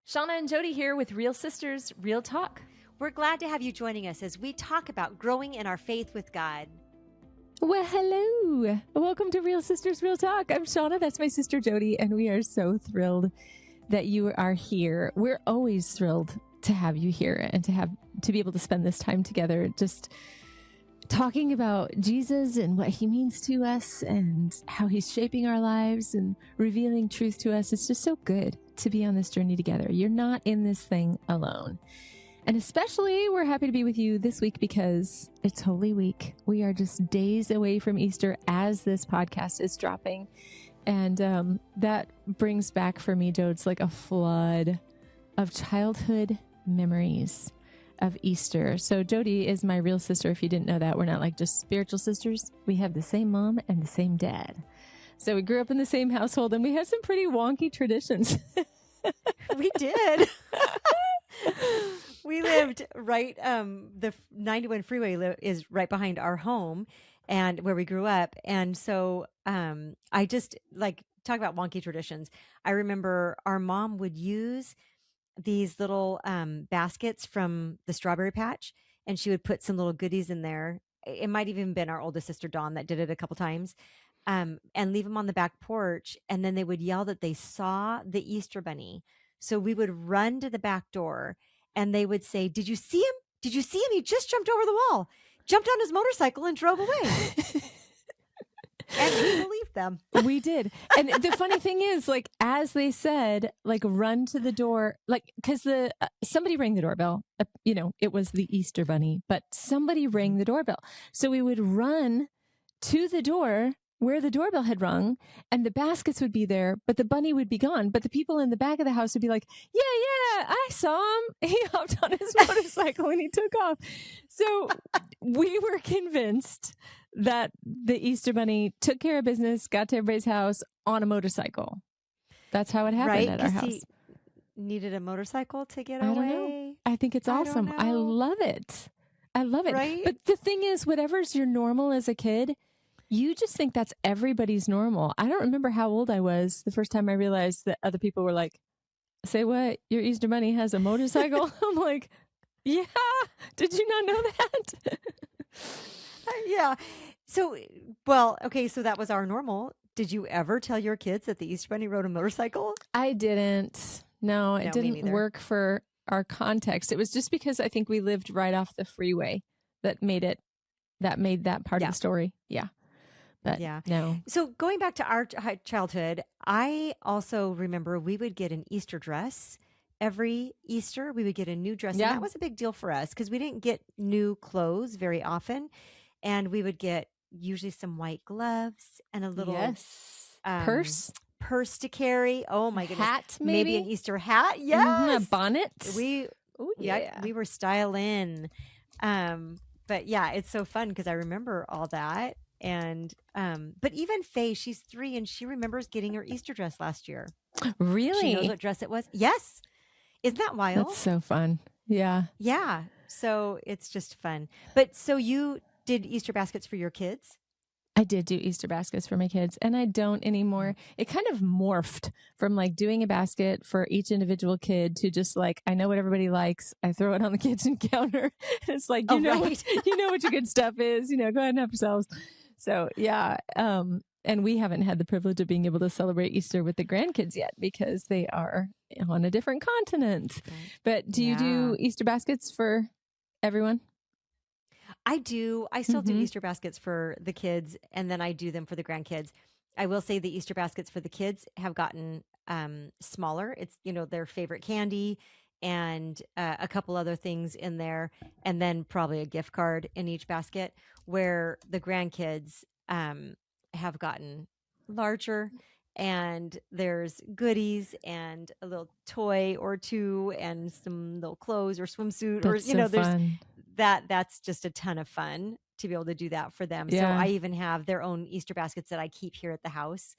Shawna and Jody here with Real Sisters, Real Talk. We're glad to have you joining us as we talk about growing in our faith with God. Well, hello. Welcome to Real Sisters, Real Talk. I'm Shawna. That's my sister Jody, and we are so thrilled that you are here. We're always thrilled to have you here and to be able to spend this time together just talking about Jesus and what he means to us and how he's shaping our lives and revealing truth to us. It's just so good to be on this journey together. You're not in this thing alone. And especially we're happy to be with you this week because it's Holy Week. We are just days away from Easter as this podcast is dropping. And that brings back for me, Jodes, like a flood of childhood memories of Easter. So Jody is my real sister. If you didn't know that, we're not like just spiritual sisters. We have the same mom and the same dad. So we grew up in the same household and we had some pretty wonky traditions. We did. We lived right, the 91 freeway is right behind our home and where we grew up. And so I just like talk about wonky traditions. I remember our mom would use these little baskets from the strawberry patch, and she would put some little goodies in there. It might even been our oldest sister, Dawn, that did it a couple times, and leave them on the back porch. And then they would yell that they saw the Easter bunny. So we would run to the back door and they would say, "Did you see him? Did you see him? He just jumped over the wall, jumped on his motorcycle and drove away." And we believed them. We did. And the funny thing is, like, as they said, like, run to the door, like, because somebody rang the doorbell. It was the Easter bunny, but somebody rang the doorbell. So we would run to the door where the doorbell had rung, and the baskets would be there, but the bunny would be gone. But the people in the back of the house would be like, yeah, I saw him. He hopped on his motorcycle and he took off. So we were convinced that the Easter bunny took care of business, got to everybody's house on a motorcycle. That's how it happened at our house. He needed a motorcycle to get I away. don't know. I think it's awesome. I love it. I love it. Right? But the thing is, whatever's your normal as a kid, you just think that's everybody's normal. I don't remember how old I was the first time I realized that other people were like, "Say what? Your Easter bunny has a motorcycle?" I'm like, "Yeah. Did you not know that?" Yeah. So, well, okay. So that was our normal. Did you ever tell your kids that the Easter bunny rode a motorcycle? I didn't. No, it didn't work for our context. It was just because I think we lived right off the freeway that made that part of the story. Yeah. But yeah. No. So going back to our childhood, I also remember we would get an Easter dress. Every Easter, we would get a new dress. Yeah. And that was a big deal for us because we didn't get new clothes very often. And we would get usually some white gloves and a little purse to carry. Oh my goodness. Hat, maybe an Easter hat. Yes. Mm-hmm. A bonnet. We were styling. But yeah, it's so fun because I remember all that. And but even Faye, she's 3 and she remembers getting her Easter dress last year. Really? She knows what dress it was. Yes. Isn't that wild? That's so fun. Yeah. Yeah. So it's just fun. But so you did Easter baskets for your kids? I did do Easter baskets for my kids, and I don't anymore. It kind of morphed from like doing a basket for each individual kid to just like, I know what everybody likes. I throw it on the kitchen counter. It's like, you know what your good stuff is, go ahead and have yourselves. So yeah. And we haven't had the privilege of being able to celebrate Easter with the grandkids yet because they are on a different continent. Okay. But do you do Easter baskets for everyone? I do. I still do Easter baskets for the kids, and then I do them for the grandkids. I will say the Easter baskets for the kids have gotten smaller. It's, their favorite candy and a couple other things in there, and then probably a gift card in each basket, where the grandkids have gotten larger, and there's goodies and a little toy or two and some little clothes or swimsuit. That's or, so fun. That's just a ton of fun to be able to do that for them. Yeah. So I even have their own Easter baskets that I keep here at the house.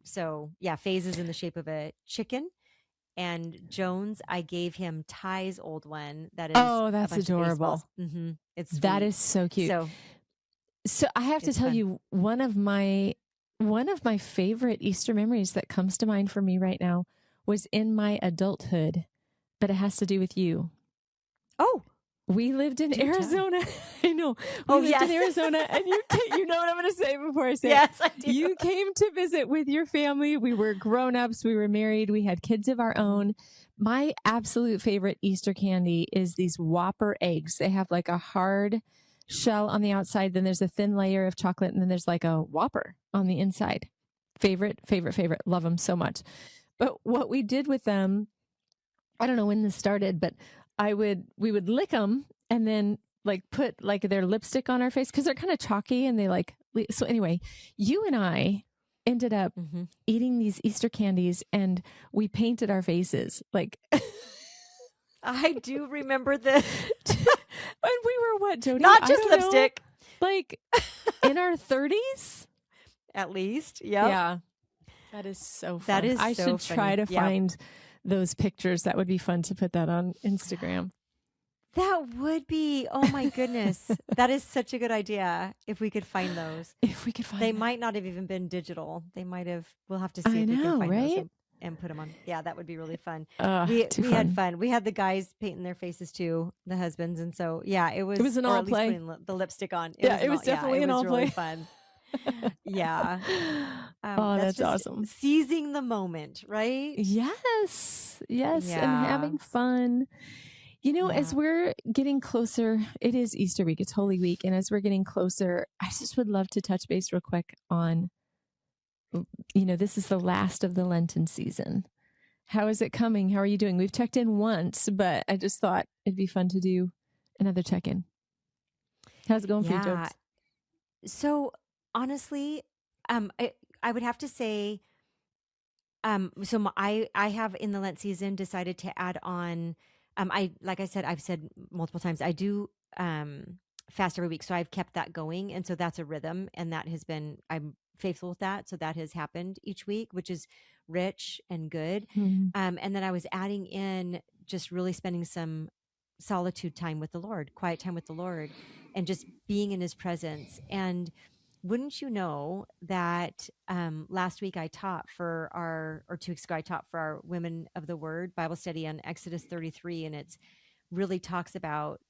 So yeah, Faze is in the shape of a chicken, and Jones, I gave him Ty's old one. That is, that's adorable. It's sweet. That is so cute. So I have to tell you, one of my favorite Easter memories that comes to mind for me right now was in my adulthood, but it has to do with you. Oh, We lived in do tell. Arizona. I know. We lived in Arizona, and you know what I'm going to say before I say yes, it. I do. You came to visit with your family. We were grown-ups. We were married. We had kids of our own. My absolute favorite Easter candy is these Whopper eggs. They have like a hard shell on the outside. Then there's a thin layer of chocolate. And then there's like a Whopper on the inside. Favorite. Love them so much. But what we did with them, I don't know when this started, but we would lick them and then like put like their lipstick on our face because they're kind of chalky and they like, so anyway, you and I ended up eating these Easter candies and we painted our faces like. I do remember this. And we were what, Jody? Not just lipstick. Like in our 30s? At least. Yep. Yeah. That is so fun. That is I so should funny. try to Yep. find those pictures. That would be fun to put that on Instagram. That would be, oh my goodness. That is such a good idea if we could find those. If we could find They them. might not have even been digital. They might have, we'll have to see I if we know, can find those right? and put them on. Yeah, that would be really fun. Too We fun. had fun. We had the guys painting their faces too, the husbands. And so, yeah, it was an or all at least play. putting the lipstick on. It was definitely it an was all really play. fun. Yeah. That's just awesome. Seizing the moment, right? Yes. And Yeah. having fun. You know, as Yeah. we're getting closer, it is Easter week, it's Holy Week. And as we're getting closer, I just would love to touch base real quick on, you know, this is the last of the Lenten season. How is it coming? How are you doing? We've checked in once, but I just thought it'd be fun to do another check-in. How's it going for you, Jobs? So honestly, I would have to say, I have in the Lent season decided to add on. Like I said, I've said multiple times, I do fast every week, so I've kept that going, and so that's a rhythm, and that has been I'm faithful with that, so that has happened each week, which is rich and good. And then I was adding in just really spending some solitude time with the Lord, quiet time with the Lord, and just being in His presence. And wouldn't you know that last week I taught or 2 weeks ago, I taught for our Women of the Word Bible study on Exodus 33. And it's really talks about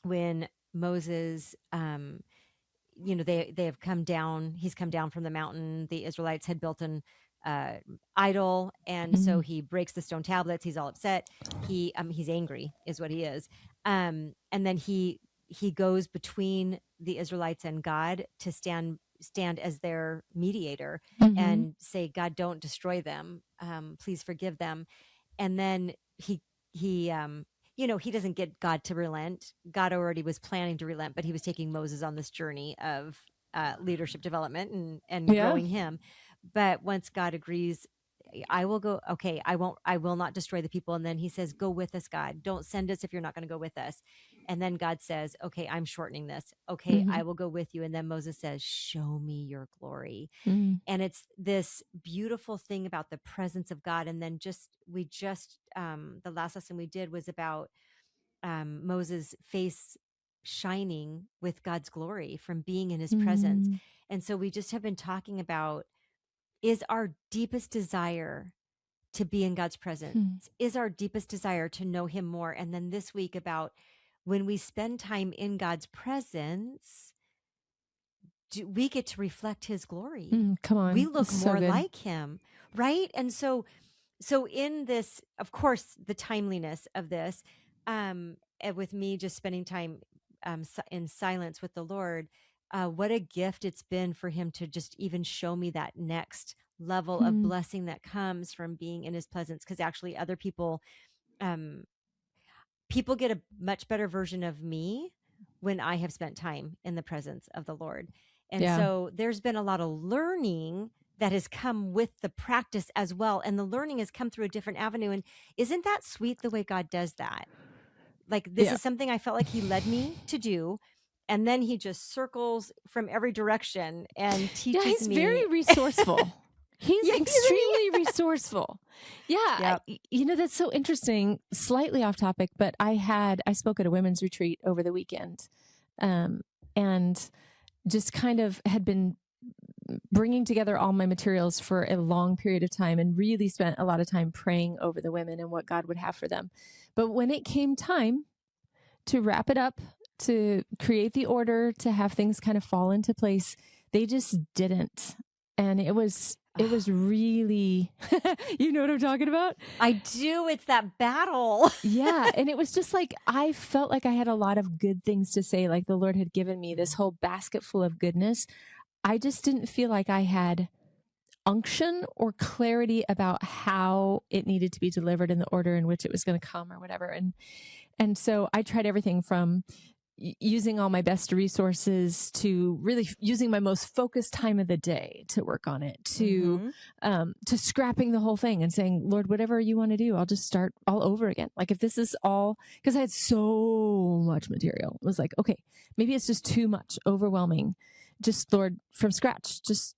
when Moses, they have come down, he's come down from the mountain. The Israelites had built an idol. And so he breaks the stone tablets. He's all upset. He's angry is what he is. And then he goes between the Israelites and God to stand as their mediator and say, God, don't destroy them. Please forgive them. And then he doesn't get God to relent. God already was planning to relent, but he was taking Moses on this journey of leadership development and growing him. But once God agrees, I will go. Okay, I will not destroy the people. And then he says, go with us, God. Don't send us if you're not going to go with us. And then God says, okay, I'm shortening this. Okay, I will go with you. And then Moses says, show me your glory. And it's this beautiful thing about the presence of God. And then the last lesson we did was about Moses' face shining with God's glory from being in his presence. And so we just have been talking about, is our deepest desire to be in God's presence, is our deepest desire to know him more. And then this week about when we spend time in God's presence, we get to reflect his glory. Come on. We look That's more so good. like him, right? And so in this, of course, the timeliness of this, with me just spending time in silence with the Lord, what a gift it's been for him to just even show me that next level of blessing that comes from being in his presence. Because actually other people get a much better version of me when I have spent time in the presence of the Lord. And so there's been a lot of learning that has come with the practice as well. And the learning has come through a different avenue. And isn't that sweet the way God does that? Like this is something I felt like he led me to do. And then he just circles from every direction and teaches me. He's very resourceful. He's extremely resourceful. Yeah. Yep. That's so interesting. Slightly off topic, but I spoke at a women's retreat over the weekend, and just kind of had been bringing together all my materials for a long period of time and really spent a lot of time praying over the women and what God would have for them. But when it came time to wrap it up, to create the order, to have things kind of fall into place, they just didn't. And it was really, you know what I'm talking about? I do. It's that battle. Yeah. And it was just like, I felt like I had a lot of good things to say. Like the Lord had given me this whole basket full of goodness. I just didn't feel like I had unction or clarity about how it needed to be delivered in the order in which it was going to come or whatever. And so I tried everything from using all my best resources to really using my most focused time of the day to work on it, to scrapping the whole thing and saying, Lord, whatever you want to do, I'll just start all over again. Like if this is all, because I had so much material, it was like, okay, maybe it's just too much, overwhelming. Just Lord, from scratch, just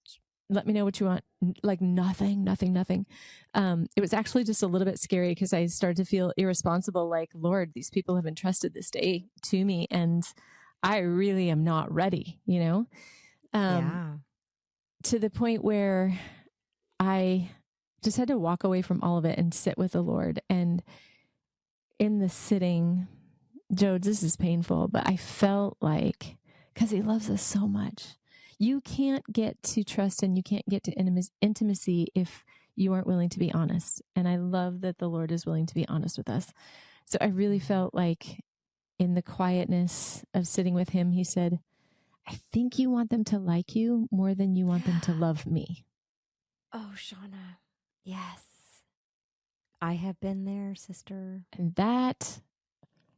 let me know what you want. Like nothing. It was actually just a little bit scary because I started to feel irresponsible. Like, Lord, these people have entrusted this day to me and I really am not ready, you know? To the point where I just had to walk away from all of it and sit with the Lord. And in the sitting, Jodes, this is painful, but I felt like, because he loves us so much, you can't get to trust and you can't get to intimacy if you aren't willing to be honest. And I love that the Lord is willing to be honest with us. So I really felt like in the quietness of sitting with him, he said, I think you want them to like you more than you want them to love me. Oh, Shawna. Yes. I have been there, sister. And that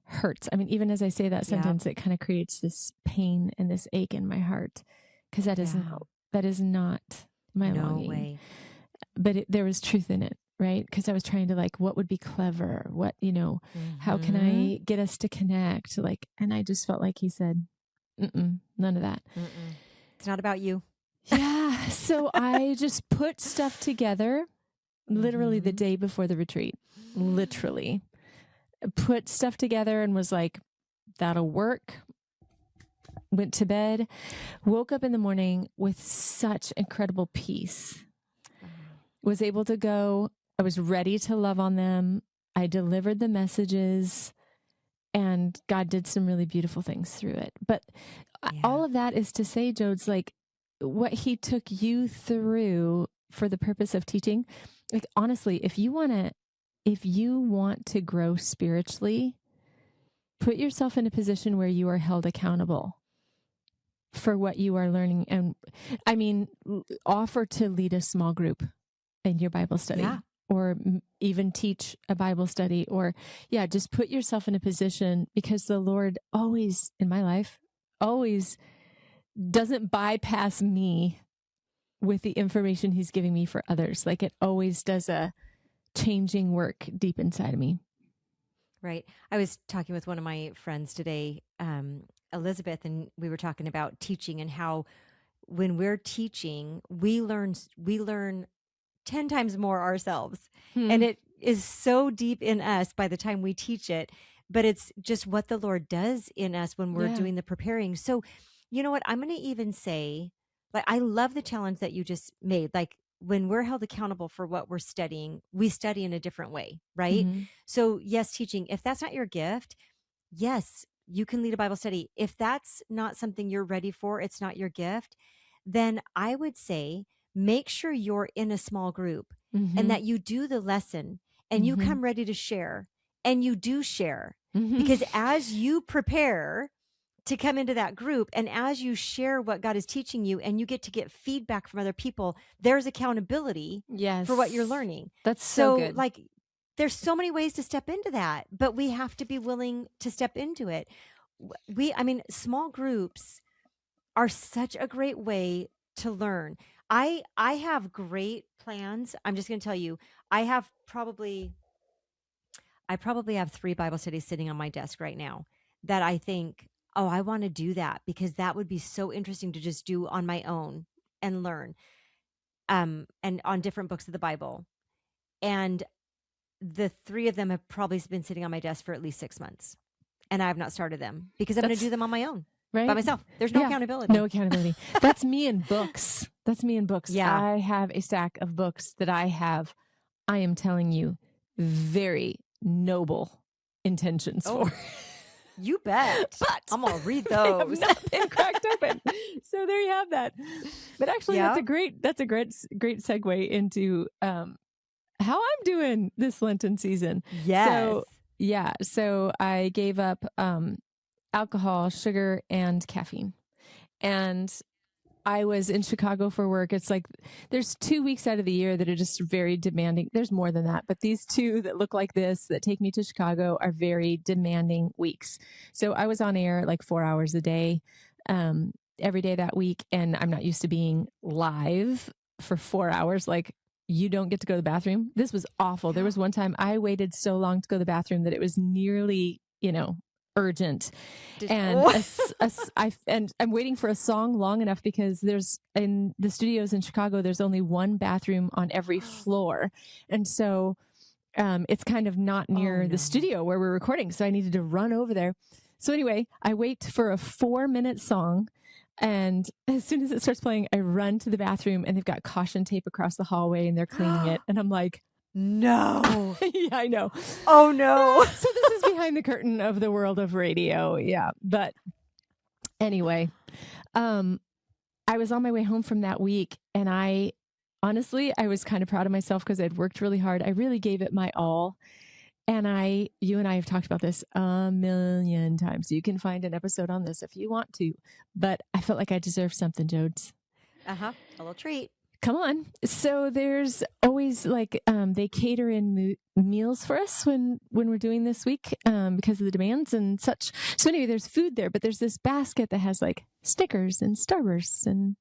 hurts. I mean, even as I say that sentence, it kind of creates this pain and this ache in my heart. Because that is not my longing. Way. But there was truth in it, right? Because I was trying to like, what would be clever? What, how can I get us to connect? Like, and I just felt like he said, none of that. It's not about you. Yeah. So I just put stuff together literally the day before the retreat, literally put stuff together and was like, that'll work. Went to bed, woke up in the morning with such incredible peace, was able to go. I was ready to love on them. I delivered the messages and God did some really beautiful things through it. But all of that is to say, Jodes, like what he took you through for the purpose of teaching, like honestly, if you want to grow spiritually, put yourself in a position where you are held accountable for what you are learning. And I mean, offer to lead a small group in your Bible study or even teach a Bible study or just put yourself in a position, because the Lord always in my life, always doesn't bypass me with the information he's giving me for others. Like it always does a changing work deep inside of me. Right. I was talking with one of my friends today, Elizabeth, and we were talking about teaching and how when we're teaching, we learn 10 times more ourselves. And it is so deep in us by the time we teach it, but it's just what the Lord does in us when we're doing the preparing. So, you know what? I'm going to even say, like, I love the challenge that you just made. Like, when we're held accountable for what we're studying, we study in a different way, right? So yes, teaching, if that's not your gift, yes, you can lead a Bible study. If that's not something you're ready for, it's not your gift, then I would say, make sure you're in a small group and that you do the lesson and you come ready to share and you do share, because as you prepare to come into that group and as you share what God is teaching you and you get to get feedback from other people, there's accountability for what you're learning. That's so good. Like, there's so many ways to step into that, but we have to be willing to step into it. Small groups are such a great way to learn. I have great plans. I'm just going to tell you, I probably have 3 Bible studies sitting on my desk right now that I think, oh, I want to do that because that would be so interesting to just do on my own and learn, and on different books of the Bible. And the 3 of them have probably been sitting on my desk for at least 6 months, and I have not started them because I'm going to do them on my own, by myself. There's no accountability. No accountability. That's me in books. That's me in books. Yeah. I have a stack of books that I am telling you, very noble intentions for. You bet. But I'm going to read they have those. not been cracked open. So there you have that. But actually, Yeah. that's a great segue into how I'm doing this Lenten season. Yes. So I gave up alcohol, sugar, and caffeine. And I was in Chicago for work. It's like there's 2 weeks out of the year that are just very demanding. There's more than that, but these two that look like this that take me to Chicago are very demanding weeks. So I was on air like 4 hours a day, every day that week. And I'm not used to being live for 4 hours. Like, you don't get to go to the bathroom. This was awful. There was one time I waited so long to go to the bathroom that it was nearly, urgent. And I'm waiting for a song long enough because there's in the studios in Chicago, there's only one bathroom on every floor. And so it's kind of not near the studio where we're recording. So I needed to run over there. So anyway, I wait for a 4-minute song. And as soon as it starts playing, I run to the bathroom and they've got caution tape across the hallway and they're cleaning it. And I'm like, no. Yeah, I know. Oh, no. So this is behind the curtain of the world of radio. Yeah. But anyway, I was on my way home from that week and I was kind of proud of myself because I'd worked really hard. I really gave it my all. And you and I have talked about this a million times. You can find an episode on this if you want to, but I felt like I deserved something, Jodes. A little treat. Come on. So there's always they cater in meals for us when we're doing this week because of the demands and such. So anyway, there's food there, but there's this basket that has like Snickers and Starbursts and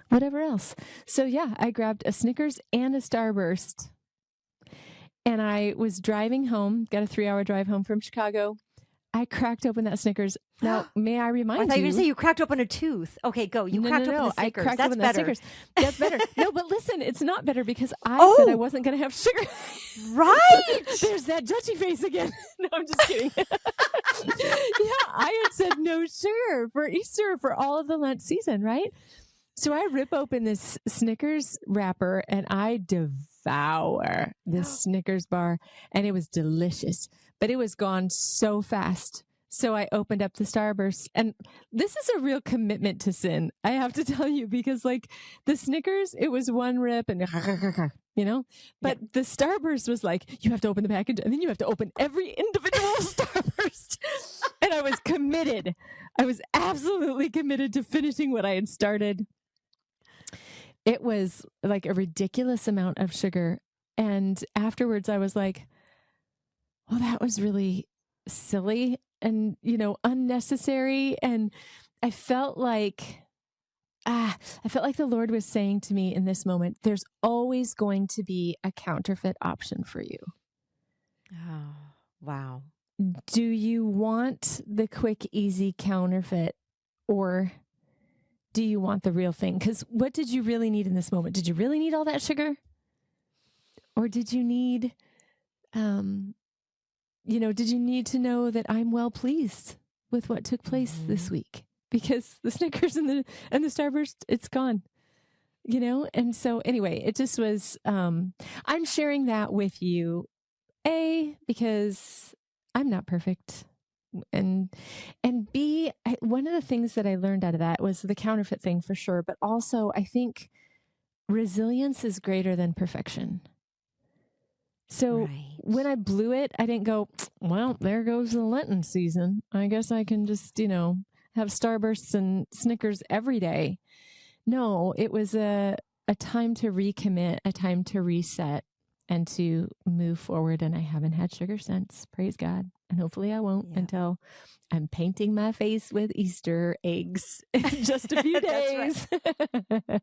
whatever else. So yeah, I grabbed a Snickers and a Starburst. And I was driving home, got a 3-hour drive home from Chicago. I cracked open that Snickers. Now, may I remind you? I thought you were going to say you cracked open a tooth. Okay, go. You cracked open the Snickers. I cracked That's open better. the Snickers. That's better. No, but listen, it's not better because I said I wasn't going to have sugar. Right. There's that judgy face again. No, I'm just kidding. Yeah, I had said no sugar for Easter for all of the Lent season, right? So I rip open this Snickers wrapper and I devour this Snickers bar and it was delicious, but it was gone so fast. So I opened up the Starburst and this is a real commitment to sin. I have to tell you, because like the Snickers, it was one rip and but the Starburst was like, you have to open the package and then you have to open every individual Starburst. And I was committed. I was absolutely committed to finishing what I had started. It was like a ridiculous amount of sugar. And afterwards I was like, well, that was really silly and, unnecessary. And I felt like the Lord was saying to me in this moment, there's always going to be a counterfeit option for you. Oh, wow. Do you want the quick, easy counterfeit, or do you want the real thing? Because what did you really need in this moment? Did you really need all that sugar? Or did you need, did you need to know that I'm well pleased with what took place this week? Because the Snickers and the Starburst, it's gone, And so anyway, it just was, I'm sharing that with you, because I'm not perfect. And B, one of the things that I learned out of that was the counterfeit thing for sure. But also I think resilience is greater than perfection. So when I blew it, I didn't go, well, there goes the Lenten season. I guess I can just, have Starbursts and Snickers every day. No, it was a time to recommit, a time to reset and to move forward. And I haven't had sugar since, praise God. And hopefully I won't until I'm painting my face with Easter eggs in just a few days. Right.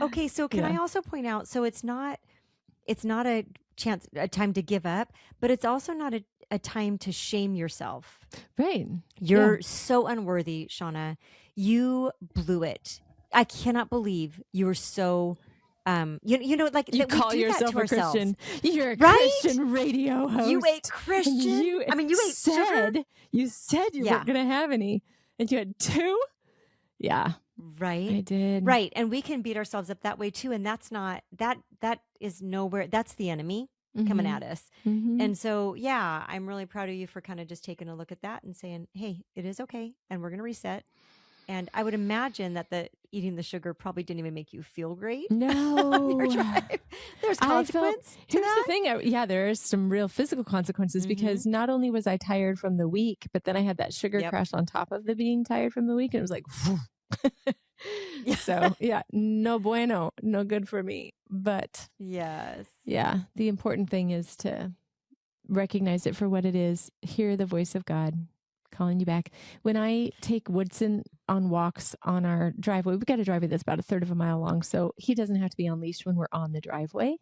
Okay, so can I also point out, so it's not a time to give up, but it's also not a time to shame yourself. Right. You're so unworthy, Shawna. You blew it. I cannot believe you were so you call yourself a Christian. You're a right? Christian radio host. You ate Christian. You ate sugar. You said you weren't going to have any, and you had 2. Yeah, Right. I did. Right. And we can beat ourselves up that way too. And that's not, that is nowhere, that's the enemy coming Mm-hmm. at us. Mm-hmm. And so, yeah, I'm really proud of you for kind of just taking a look at that and saying, hey, it is okay. And we're going to reset. And I would imagine that eating the sugar probably didn't even make you feel great on your No. drive. There's I felt, consequence to here's the that. thing. Yeah, there is some real physical consequences because not only was I tired from the week, but then I had that sugar Yep. crash on top of the being tired from the week. And it was like, Yeah. so yeah, no bueno, no good for me. But Yes. yeah, the important thing is to recognize it for what it is. Hear the voice of God calling you back. When I take Woodson on walks on our driveway, we've got a driveway that's about a third of a mile long, so he doesn't have to be on leash when we're on the driveway.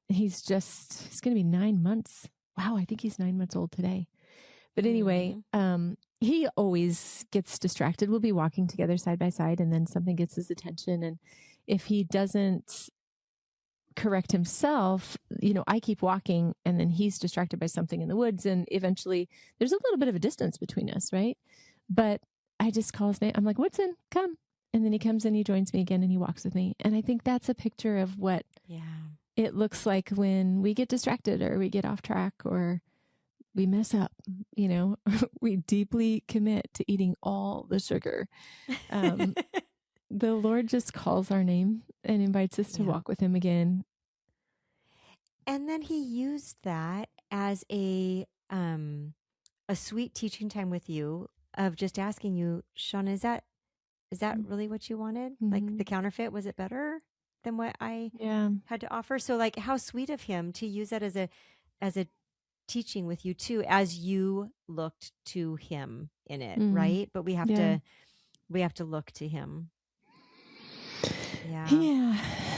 He's going to be 9 months. Wow, I think he's 9 months old today. But anyway, he always gets distracted. We'll be walking together side by side, and then something gets his attention. And if he doesn't correct himself, I keep walking, and then he's distracted by something in the woods, and eventually there's a little bit of a distance between us, right? But I just call his name. I'm like, Woodson, come. And then he comes and he joins me again and he walks with me. And I think that's a picture of what it looks like when we get distracted or we get off track or we mess up, we deeply commit to eating all the sugar. The Lord just calls our name and invites us to walk with him again. And then he used that as a sweet teaching time with you of just asking you, Shawna, is that really what you wanted? Mm-hmm. Like the counterfeit, was it better than what I had to offer? So like how sweet of him to use that as a teaching with you too, as you looked to him in it, right? But we have to look to him. Yeah.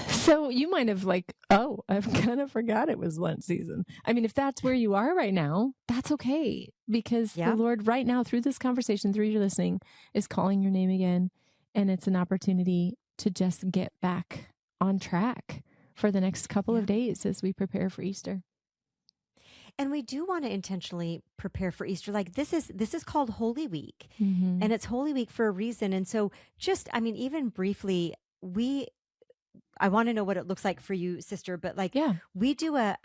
So you might have I've kind of forgot it was Lent season. I mean, if that's where you are right now, that's okay, because the Lord right now through this conversation, through your listening, is calling your name again. And it's an opportunity to just get back on track for the next couple of days as we prepare for Easter. And we do want to intentionally prepare for Easter. Like this is called Holy Week, Mm-hmm. and it's Holy Week for a reason. And so even briefly, I want to know what it looks like for you, sister, but we do a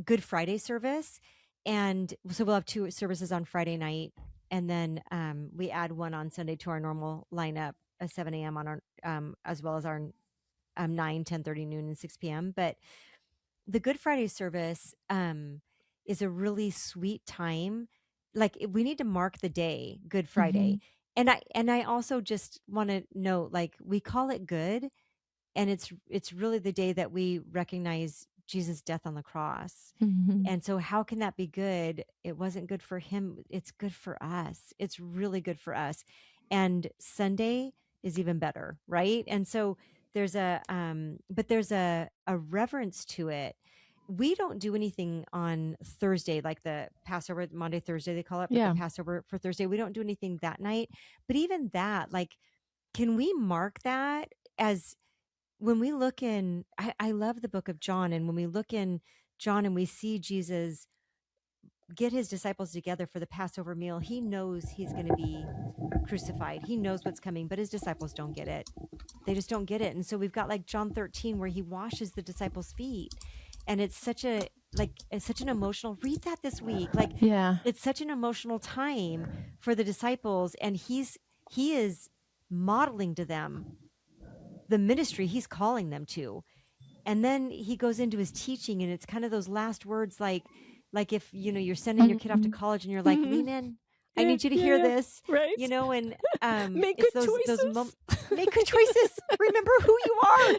Good Friday service, and so we'll have 2 services on Friday night, and then we add one on Sunday to our normal lineup at 7 a.m. on our as well as our 9, 10:30, noon, and 6 p.m. But the Good Friday service is a really sweet time. Like we need to mark the day, Good Friday. Mm-hmm. And I also just want to note, like, we call it good, and it's really the day that we recognize Jesus' death on the cross. Mm-hmm. And so how can that be good? It wasn't good for him. It's good for us. It's really good for us. And Sunday is even better, right? And so there's a reverence to it. We don't do anything on Thursday, like the Passover, Monday, Thursday, they call it, but the Passover for Thursday. We don't do anything that night. But even that, like, can we mark that as when we look in, I love the book of John. And when we look in John and we see Jesus get his disciples together for the Passover meal, he knows he's going to be crucified. He knows what's coming, but his disciples don't get it. They just don't get it. And so we've got like John 13 where he washes the disciples' feet. And it's such an emotional, read that this week. Like, it's such an emotional time for the disciples. And he is modeling to them the ministry he's calling them to. And then he goes into his teaching, and it's kind of those last words, like if, you're sending your kid off to college and you're like, lean in, I need you to hear this, right? And make good choices. Make good choices. Remember who you are.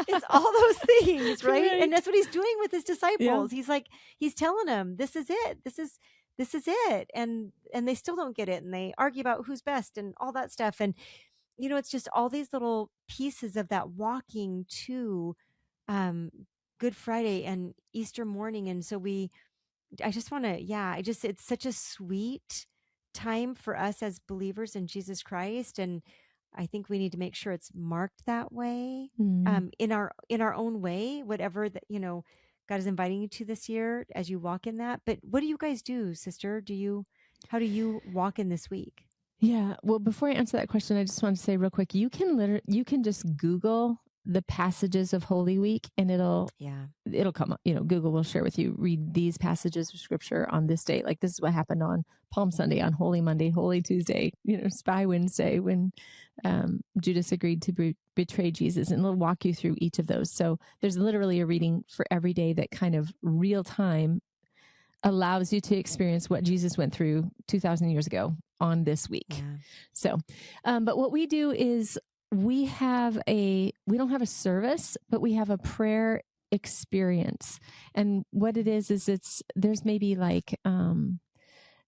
It's all those things, right? And that's what he's doing with his disciples. He's telling them, this is it. This is it. And they still don't get it, and they argue about who's best and all that stuff. And it's just all these little pieces of that walking to Good Friday and Easter morning. And so I just want to, it's such a sweet time for us as believers in Jesus Christ. And I think we need to make sure it's marked that way, in our own way, whatever that, God is inviting you to this year as you walk in that. But what do you guys do, sister? How do you walk in this week? Yeah. Well, before I answer that question, I just want to say real quick, you can just Google the passages of Holy Week and it'll come up. Google will share with you, read these passages of scripture on this day. Like this is what happened on Palm Sunday, on Holy Monday, Holy Tuesday, Spy Wednesday, when Judas agreed to betray Jesus, and it'll walk you through each of those. So there's literally a reading for every day that kind of real time allows you to experience what Jesus went through 2,000 years ago on this week. Yeah. So, but what we do is we don't have a service, but we have a prayer experience. And what it is there's maybe like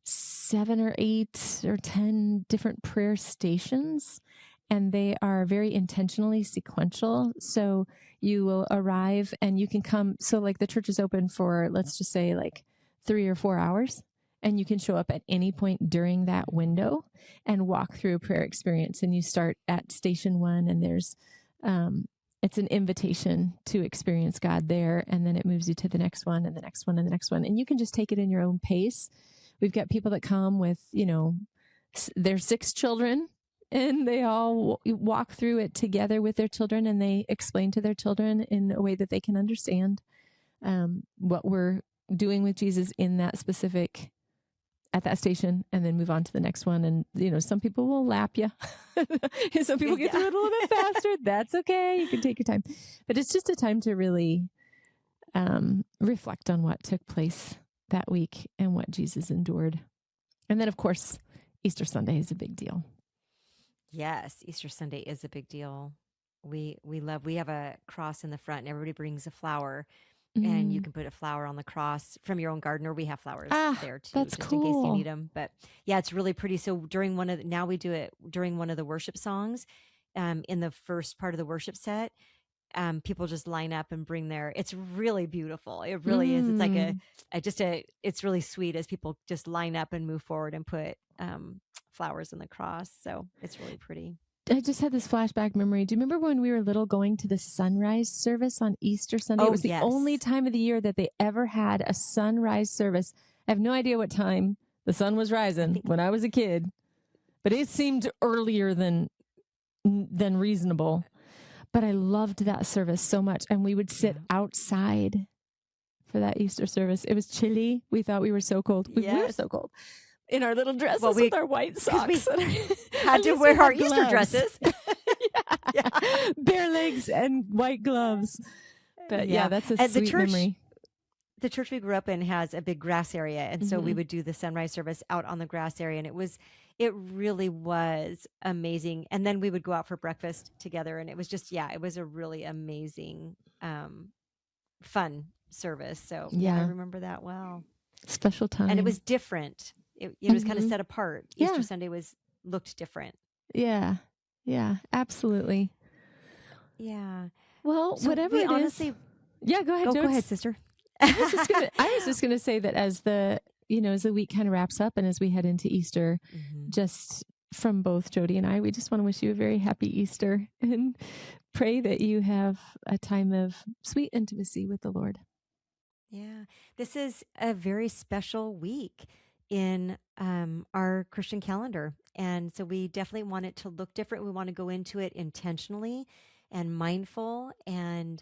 7 or 8 or 10 different prayer stations, and they are very intentionally sequential. So you will arrive and you can come. So like the church is open for, let's just say like 3 or 4 hours, and you can show up at any point during that window and walk through a prayer experience. And you start at station 1, and there's, it's an invitation to experience God there. And then it moves you to the next one and the next one and the next one. And you can just take it in your own pace. We've got people that come with, their 6 children, and they all walk through it together with their children, and they explain to their children in a way that they can understand what we're doing with Jesus in that specific, at that station, and then move on to the next one. And, some people will lap you. Some people get through it a little bit faster. That's okay. You can take your time. But it's just a time to really reflect on what took place that week and what Jesus endured. And then, of course, Easter Sunday is a big deal. Yes, Easter Sunday is a big deal. We have a cross in the front, and everybody brings a flower. And you can put a flower on the cross from your own garden, or we have flowers there too, that's just cool. in case you need them. But yeah, it's really pretty. So now we do it during one of the worship songs, in the first part of the worship set. People just line up and bring it's really beautiful. It really is. It's like it's really sweet as people just line up and move forward and put flowers in the cross. So it's really pretty. I just had this flashback memory. Do you remember when we were little going to the sunrise service on Easter Sunday? Oh, it was the yes. only time of the year that they ever had a sunrise service. I have no idea what time the sun was rising when I was a kid, but it seemed earlier than reasonable. But I loved that service so much. And we would sit outside for that Easter service. It was chilly. We thought we were so cold. We were so cold. In our little dresses with our white socks. We had to wear our Easter dresses. Yeah. Bare legs and white gloves. But yeah, that's a sweet memory. The church we grew up in has a big grass area. And so we would do the sunrise service out on the grass area. And it really was amazing. And then we would go out for breakfast together. And it was just, it was a really amazing, fun service. So I remember that well. Special time. And it was different. It was kind of set apart. Easter Sunday looked different. Yeah. Yeah, absolutely. Yeah. Well, so whatever it honestly, is. Yeah, go ahead. Go ahead, sister. I was just going to say that as the week kind of wraps up and as we head into Easter, just from both Jody and I, we just want to wish you a very happy Easter and pray that you have a time of sweet intimacy with the Lord. Yeah. This is a very special week in our Christian calendar. And so we definitely want it to look different. We want to go into it intentionally and mindful. And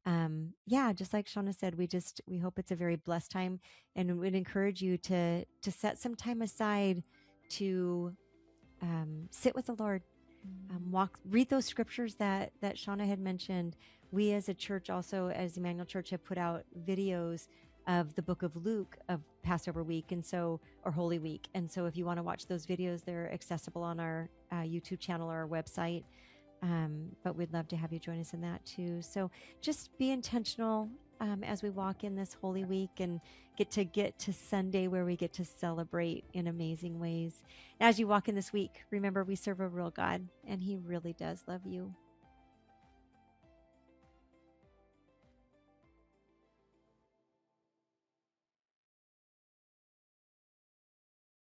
just like Shawna said, we hope it's a very blessed time, and we'd encourage you to set some time aside to sit with the Lord, read those scriptures that Shawna had mentioned. We as a church, also as Emmanuel Church, have put out videos of the book of Luke of Passover week, or Holy Week. And so if you want to watch those videos, they're accessible on our YouTube channel or our website. But we'd love to have you join us in that too. So just be intentional as we walk in this Holy Week and get to Sunday, where we get to celebrate in amazing ways. As you walk in this week, remember we serve a real God, and He really does love you.